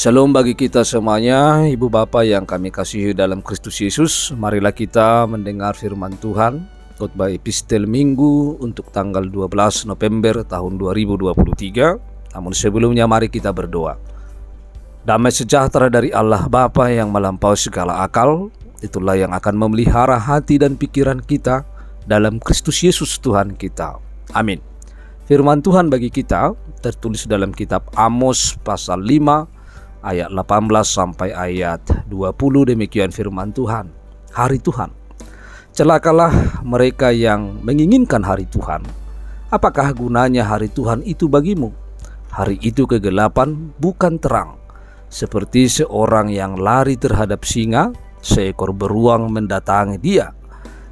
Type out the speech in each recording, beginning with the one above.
Shalom bagi kita semuanya, Ibu Bapak yang kami kasihi dalam Kristus Yesus. Marilah kita mendengar firman Tuhan, khotbah epistel Minggu untuk tanggal 12 November tahun 2023. Namun sebelumnya mari kita berdoa. Damai sejahtera dari Allah Bapa yang melampaui segala akal, itulah yang akan memelihara hati dan pikiran kita dalam Kristus Yesus Tuhan kita. Amin. Firman Tuhan bagi kita tertulis dalam kitab Amos pasal 5 ayat 18 sampai ayat 20. Demikian firman Tuhan. Hari Tuhan. Celakalah mereka yang menginginkan hari Tuhan. Apakah gunanya hari Tuhan itu bagimu? Hari itu kegelapan bukan terang. Seperti seorang yang lari terhadap singa, seekor beruang mendatangi dia.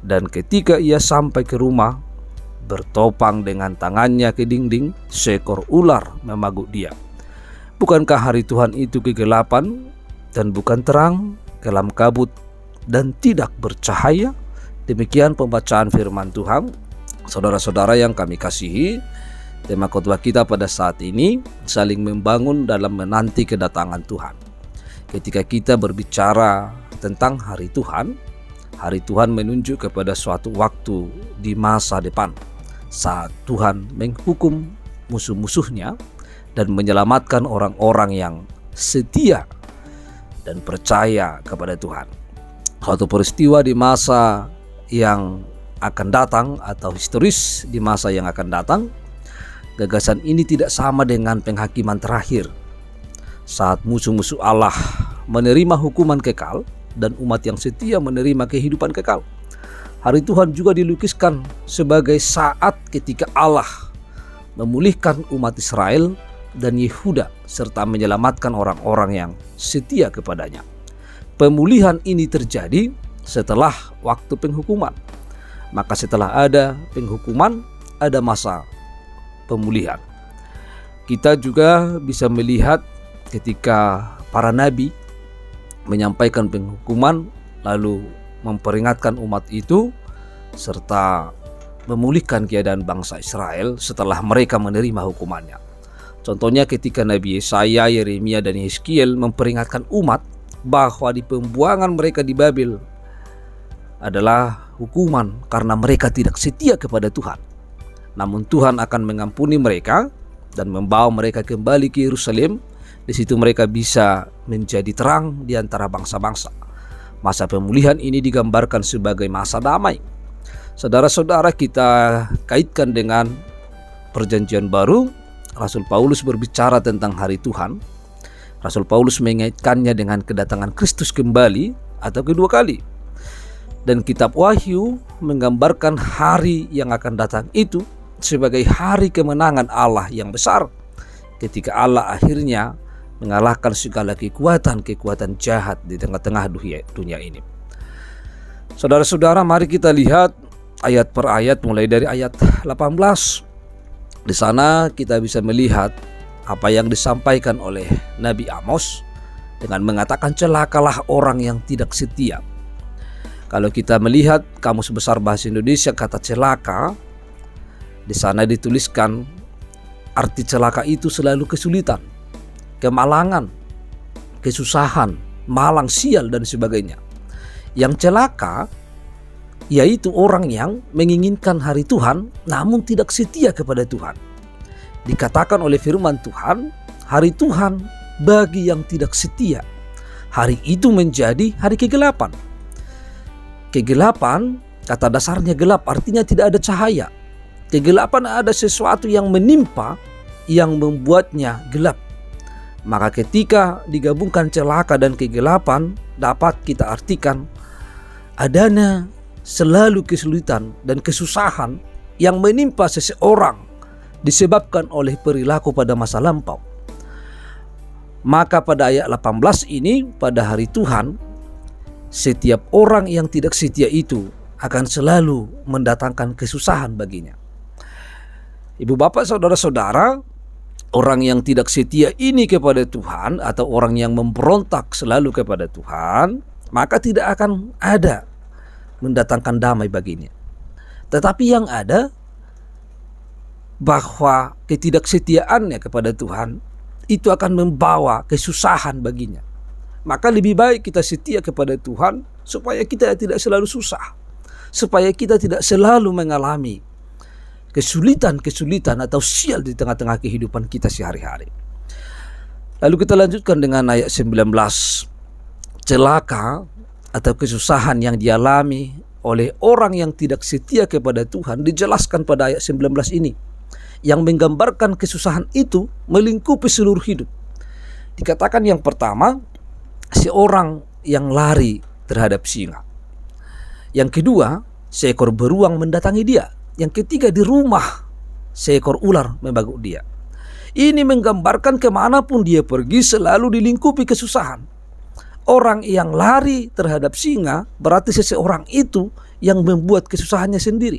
Dan ketika ia sampai ke rumah, bertopang dengan tangannya ke dinding, seekor ular memaguk dia. Bukankah hari Tuhan itu kegelapan dan bukan terang, kelam kabut dan tidak bercahaya? Demikian pembacaan firman Tuhan. Saudara-saudara yang kami kasihi, tema khotbah kita pada saat ini saling membangun dalam menanti kedatangan Tuhan. Ketika kita berbicara tentang hari Tuhan menunjuk kepada suatu waktu di masa depan, saat Tuhan menghukum musuh-musuhnya dan menyelamatkan orang-orang yang setia dan percaya kepada Tuhan. Suatu peristiwa di masa yang akan datang atau historis di masa yang akan datang. Gagasan ini tidak sama dengan penghakiman terakhir, saat musuh-musuh Allah menerima hukuman kekal dan umat yang setia menerima kehidupan kekal. Hari Tuhan juga dilukiskan sebagai saat ketika Allah memulihkan umat Israel dan Yehuda serta menyelamatkan orang-orang yang setia kepadanya. Pemulihan ini terjadi setelah waktu penghukuman. Maka setelah ada penghukuman, ada masa pemulihan. Kita juga bisa melihat ketika para nabi menyampaikan penghukuman lalu memperingatkan umat itu serta memulihkan keadaan bangsa Israel setelah mereka menerima hukumannya. Contohnya ketika Nabi Yesaya, Yeremia dan Yeskiel memperingatkan umat bahwa di pembuangan mereka di Babel adalah hukuman karena mereka tidak setia kepada Tuhan. Namun Tuhan akan mengampuni mereka dan membawa mereka kembali ke Yerusalem. Di situ mereka bisa menjadi terang di antara bangsa-bangsa. Masa pemulihan ini digambarkan sebagai masa damai. Saudara-saudara, kita kaitkan dengan Perjanjian Baru. Rasul Paulus berbicara tentang hari Tuhan. Rasul Paulus mengaitkannya dengan kedatangan Kristus kembali atau kedua kali. Dan kitab Wahyu menggambarkan hari yang akan datang itu sebagai hari kemenangan Allah yang besar, ketika Allah akhirnya mengalahkan segala kekuatan jahat di tengah-tengah dunia ini. Saudara-saudara, mari kita lihat ayat per ayat mulai dari ayat 18. Di sana kita bisa melihat apa yang disampaikan oleh Nabi Amos dengan mengatakan celakalah orang yang tidak setia. Kalau kita melihat Kamus Besar Bahasa Indonesia, kata celaka di sana dituliskan arti celaka itu selalu kesulitan, kemalangan, kesusahan, malang, sial dan sebagainya. Yang celaka yaitu orang yang menginginkan hari Tuhan namun tidak setia kepada Tuhan. Dikatakan oleh firman Tuhan, hari Tuhan bagi yang tidak setia. Hari itu menjadi hari kegelapan. Kegelapan, kata dasarnya gelap, artinya tidak ada cahaya. Kegelapan ada sesuatu yang menimpa yang membuatnya gelap. Maka ketika digabungkan celaka dan kegelapan, dapat kita artikan adanya selalu kesulitan dan kesusahan yang menimpa seseorang disebabkan oleh perilaku pada masa lampau. Maka pada ayat 18 ini, pada hari Tuhan, setiap orang yang tidak setia itu akan selalu mendatangkan kesusahan baginya. Ibu bapak, saudara-saudara, orang yang tidak setia ini kepada Tuhan atau orang yang memberontak selalu kepada Tuhan, maka tidak akan ada mendatangkan damai baginya. Tetapi yang ada bahwa ketidaksetiaannya kepada Tuhan itu akan membawa kesusahan baginya. Maka lebih baik kita setia kepada Tuhan supaya kita tidak selalu susah, supaya kita tidak selalu mengalami kesulitan-kesulitan atau sial di tengah-tengah kehidupan kita sehari-hari. Lalu kita lanjutkan dengan ayat 19. Celaka atau kesusahan yang dialami oleh orang yang tidak setia kepada Tuhan dijelaskan pada ayat 19 ini, yang menggambarkan kesusahan itu melingkupi seluruh hidup. Dikatakan yang pertama, seorang yang lari terhadap singa. Yang kedua, seekor beruang mendatangi dia. Yang ketiga, di rumah seekor ular membaguk dia. Ini menggambarkan kemanapun dia pergi selalu dilingkupi kesusahan. Orang yang lari terhadap singa berarti seseorang itu yang membuat kesusahannya sendiri.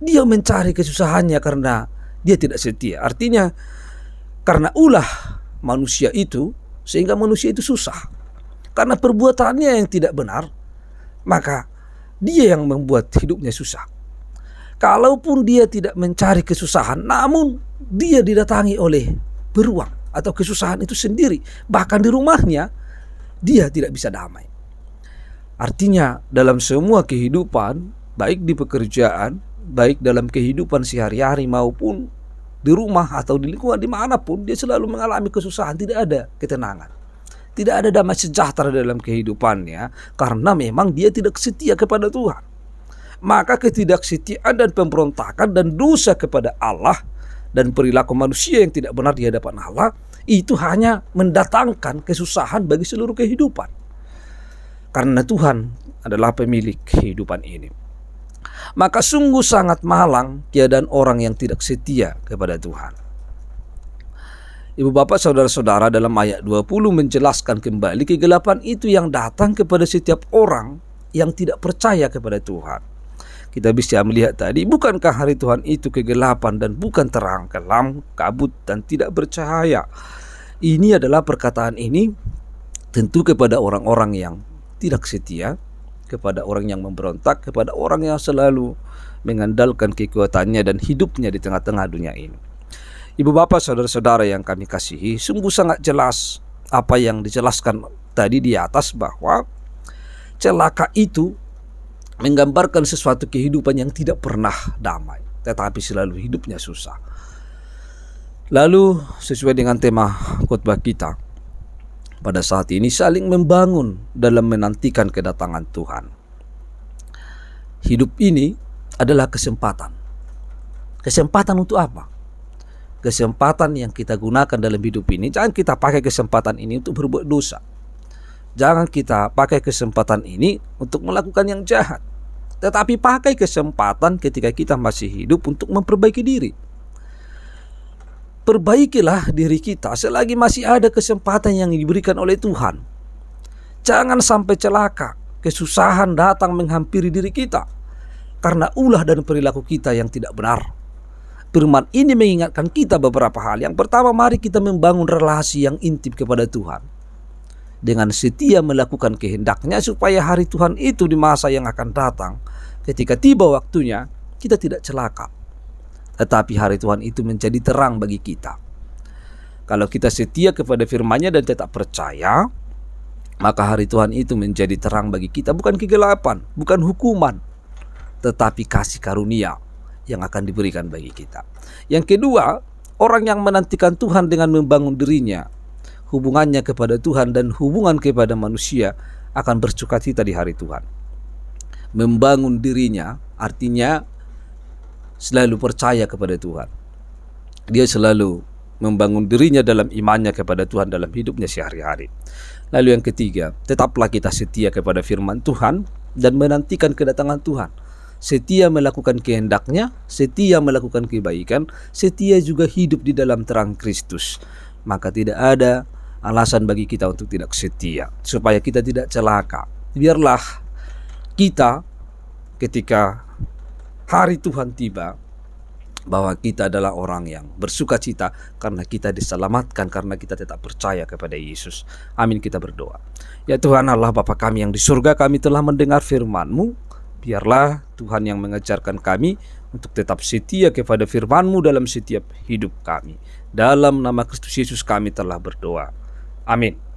Dia mencari kesusahannya karena dia tidak setia. Artinya karena ulah manusia itu sehingga manusia itu susah. Karena perbuatannya yang tidak benar, maka dia yang membuat hidupnya susah. Kalaupun dia tidak mencari kesusahan, namun dia didatangi oleh beruang atau kesusahan itu sendiri. Bahkan di rumahnya dia tidak bisa damai. Artinya dalam semua kehidupan, baik di pekerjaan, baik dalam kehidupan sehari-hari maupun di rumah atau di lingkungan dimanapun, dia selalu mengalami kesusahan. Tidak ada ketenangan, tidak ada damai sejahtera dalam kehidupannya, karena memang dia tidak setia kepada Tuhan. Maka ketidaksetiaan dan pemberontakan dan dosa kepada Allah dan perilaku manusia yang tidak benar di hadapan Allah itu hanya mendatangkan kesusahan bagi seluruh kehidupan. Karena Tuhan adalah pemilik kehidupan ini. Maka sungguh sangat malang keadaan orang yang tidak setia kepada Tuhan. Ibu bapak saudara-saudara, dalam ayat 20 menjelaskan kembali kegelapan itu yang datang kepada setiap orang yang tidak percaya kepada Tuhan. Kita bisa melihat tadi, bukankah hari Tuhan itu kegelapan dan bukan terang, kelam, kabut dan tidak bercahaya. Ini adalah perkataan ini tentu kepada orang-orang yang tidak setia, kepada orang yang memberontak, kepada orang yang selalu mengandalkan kekuatannya dan hidupnya di tengah-tengah dunia ini. Ibu bapak saudara-saudara yang kami kasihi, sungguh sangat jelas apa yang dijelaskan tadi di atas, bahwa celaka itu menggambarkan sesuatu kehidupan yang tidak pernah damai, tetapi selalu hidupnya susah. Lalu sesuai dengan tema khotbah kita pada saat ini, saling membangun dalam menantikan kedatangan Tuhan. Hidup ini adalah kesempatan. Kesempatan untuk apa? Kesempatan yang kita gunakan dalam hidup ini, jangan kita pakai kesempatan ini untuk berbuat dosa. Jangan kita pakai kesempatan ini untuk melakukan yang jahat. Tetapi pakai kesempatan ketika kita masih hidup untuk memperbaiki diri. Perbaikilah diri kita selagi masih ada kesempatan yang diberikan oleh Tuhan. Jangan sampai celaka, kesusahan datang menghampiri diri kita karena ulah dan perilaku kita yang tidak benar. Firman ini mengingatkan kita beberapa hal. Yang pertama, mari kita membangun relasi yang intim kepada Tuhan dengan setia melakukan kehendak-Nya, supaya hari Tuhan itu di masa yang akan datang, ketika tiba waktunya, kita tidak celaka, tetapi hari Tuhan itu menjadi terang bagi kita. Kalau kita setia kepada firman-Nya dan tetap percaya, maka hari Tuhan itu menjadi terang bagi kita, bukan kegelapan, bukan hukuman, tetapi kasih karunia yang akan diberikan bagi kita. Yang kedua, orang yang menantikan Tuhan dengan membangun dirinya, hubungannya kepada Tuhan dan hubungan kepada manusia akan bersukacita di hari Tuhan. Membangun dirinya artinya selalu percaya kepada Tuhan. Dia selalu membangun dirinya dalam imannya kepada Tuhan dalam hidupnya sehari-hari. Lalu yang ketiga, tetaplah kita setia kepada firman Tuhan dan menantikan kedatangan Tuhan. Setia melakukan kehendak-Nya, setia melakukan kebaikan, setia juga hidup di dalam terang Kristus. Maka tidak ada alasan bagi kita untuk tidak setia, supaya kita tidak celaka. Biarlah kita ketika hari Tuhan tiba, bahwa kita adalah orang yang bersuka cita karena kita diselamatkan, karena kita tetap percaya kepada Yesus. Amin, kita berdoa. Ya Tuhan Allah Bapa kami yang di surga, kami telah mendengar firman-Mu, Biarlah Tuhan yang mengajarkan kami untuk tetap setia kepada firman-Mu dalam setiap hidup kami. Dalam nama Kristus Yesus kami telah berdoa. Amin.